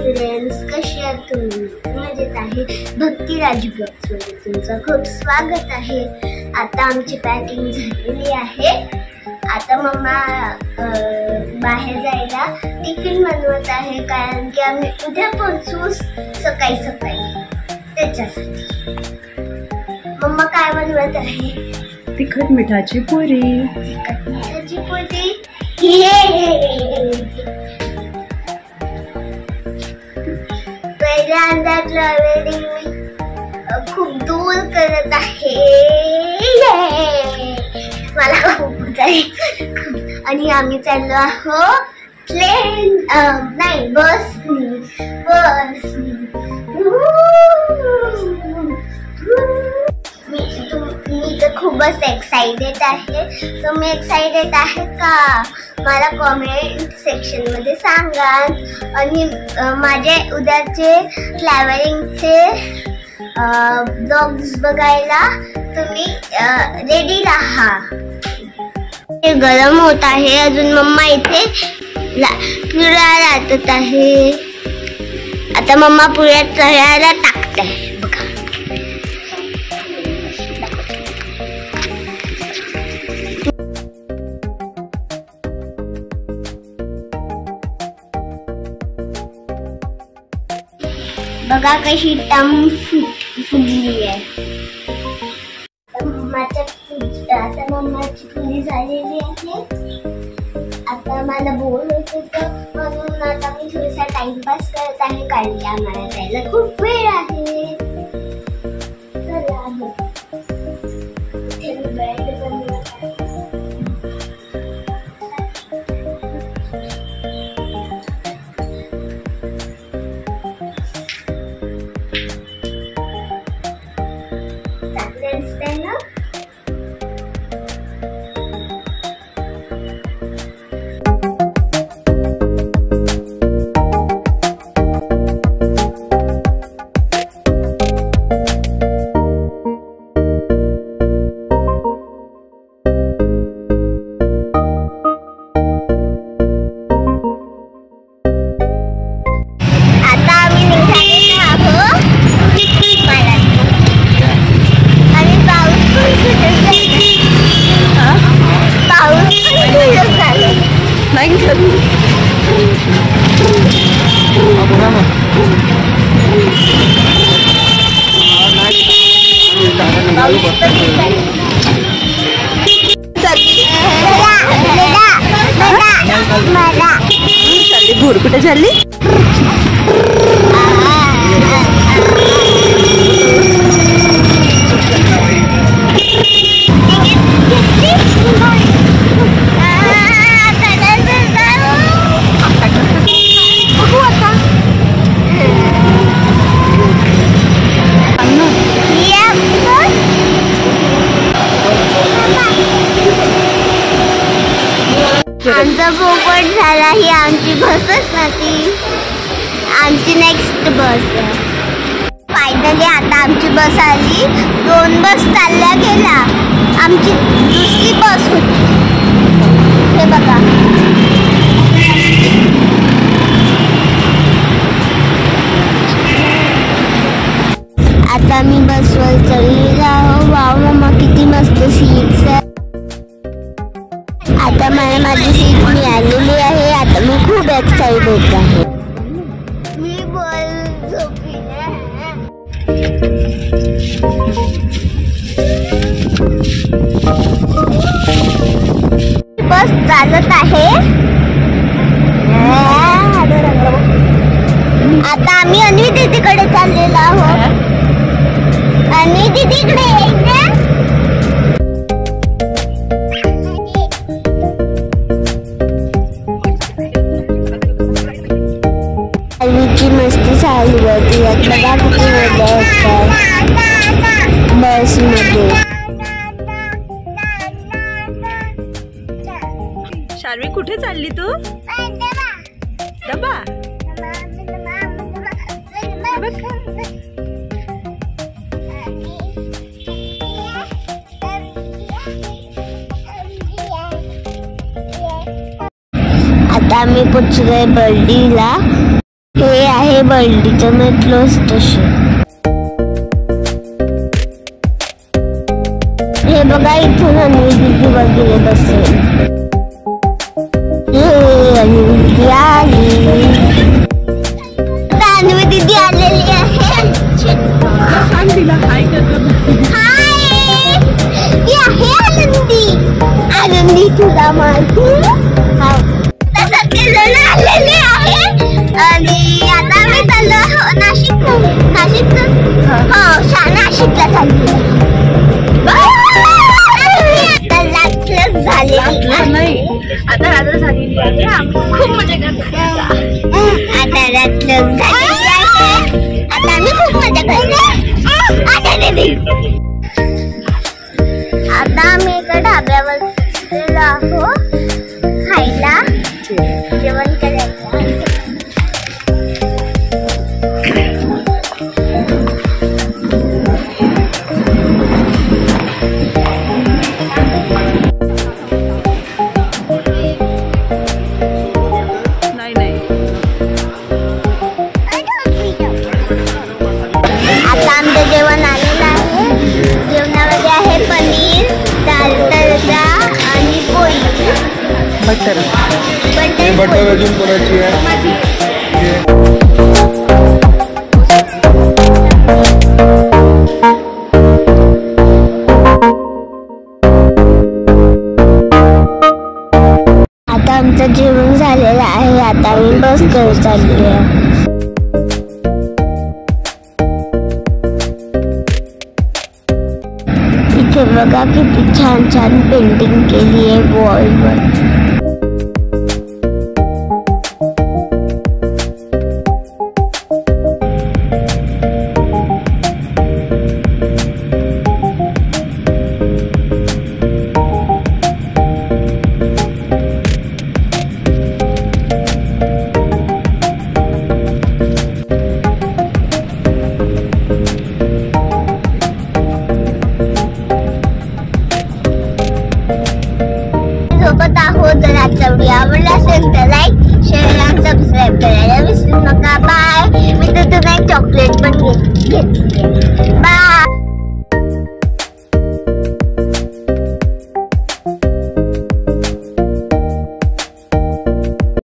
Friends, कशी आहात तुम्ही? मजेत आहे. भक्ती राज ब्लॉग्समध्ये तुमचं खूप स्वागत आहे. आता आमची पॅकिंग झालेली आहे. आता मम्मा बाहेर जायला टिफिन बनवत आहे, कारण की आम्ही उद्या पोहोचू सकाळी त्याच्यासाठी. मम्मा काय बनवत आहे? तिखट मिठाची पुरी. पहिल्यांदा ट्रॅव्हलिंग खूप दूर करत आहे. मला खूप आणि आम्ही चाललो आहोत ट्रेन नाही बसनी. मी तर खूपच एक्साइटेड आहे. तुम्ही एक्साइटेड आहे का? मला कमेंट सेक्शन मध्ये सांगा. आणि माझे उद्याचे ट्रॅव्हलिंगचे ब्लॉग्स बघायला तुम्ही रेडी राहा. गरम होत आहे. अजून मम्मा इथे पुऱ्या लाटत आहे. आता मम्मा पुऱ्या तळायला टाकत आहे. बघा कशी टम फुगली आहे. आता मम्माची पुरी झालेली आहे. आता मला बोर होत होतं, म्हणून आता मी थोडासा टाइमपास करत आहे, कारण की आम्हाला जायला खूप वेळ आहे. भूर कुठे झाली? आमचा पोपट झाला. ही आमची बसच नव्हती, आमची नेक्स्ट बस. फायनली आता आमची बस आली. 2 बस चालल्या गेल्या. आमची दुसरी बस होती. हे बघा, आता मी बसवर चढलेलो आहो. वाव मम्मा, किती मस्त सीट्स आहे. आता मला माझी सीट मिळालेली आहे. आता मी खूप एक्साइटेड आहे. मी बस चालत आहे. आता आम्ही अन्वी दीदीकडे चाललेलो आहोत. अन्वी दीदीकडे मस्ती चालू होती. बघा किती मजा येतात बस मध्ये. शार्वी, कुठे चालली तू? डबा. आता आम्ही पोचलोय बर्डीला. हे आहे बर्डीचं मेट्रो स्टेशन. हे बघा इथून अन्वी वगैरे बसेल. अन्वी दीदी आलेली आहे. आनंदी तुला माहिती सगळेजण आलेले आहे आणि आता मी चाललो नाशिकला चाललो. आता रात्र झालेली आहे. खूप मजा करतो. आता रात्र झालेली आहे. आता आम्ही खूप मजा करतो. आता आम्ही एका ढाब्यावर गेलो आहो खायला जेवण करायचं. आता आमचं जेवण आलेलं आहे. जेवणामध्ये आहे पनीर, दाल तडका आणि पोळी. बटर अजून कोणाची आहे? आता आमचं जेवण झालेलं आहे. आता आम्ही बस कडे चालली आहे. इथे बघा किती छान छान पेंटिंग केली आहे वॉलवर. सोबत आहोत. जर आजचा व्हिडिओ आवडला असेल तर लाईक, शेअर आणि सबस्क्राईब करायला विसरू नका. बाय. मी तर तुला एक चॉकलेट पण घेतली.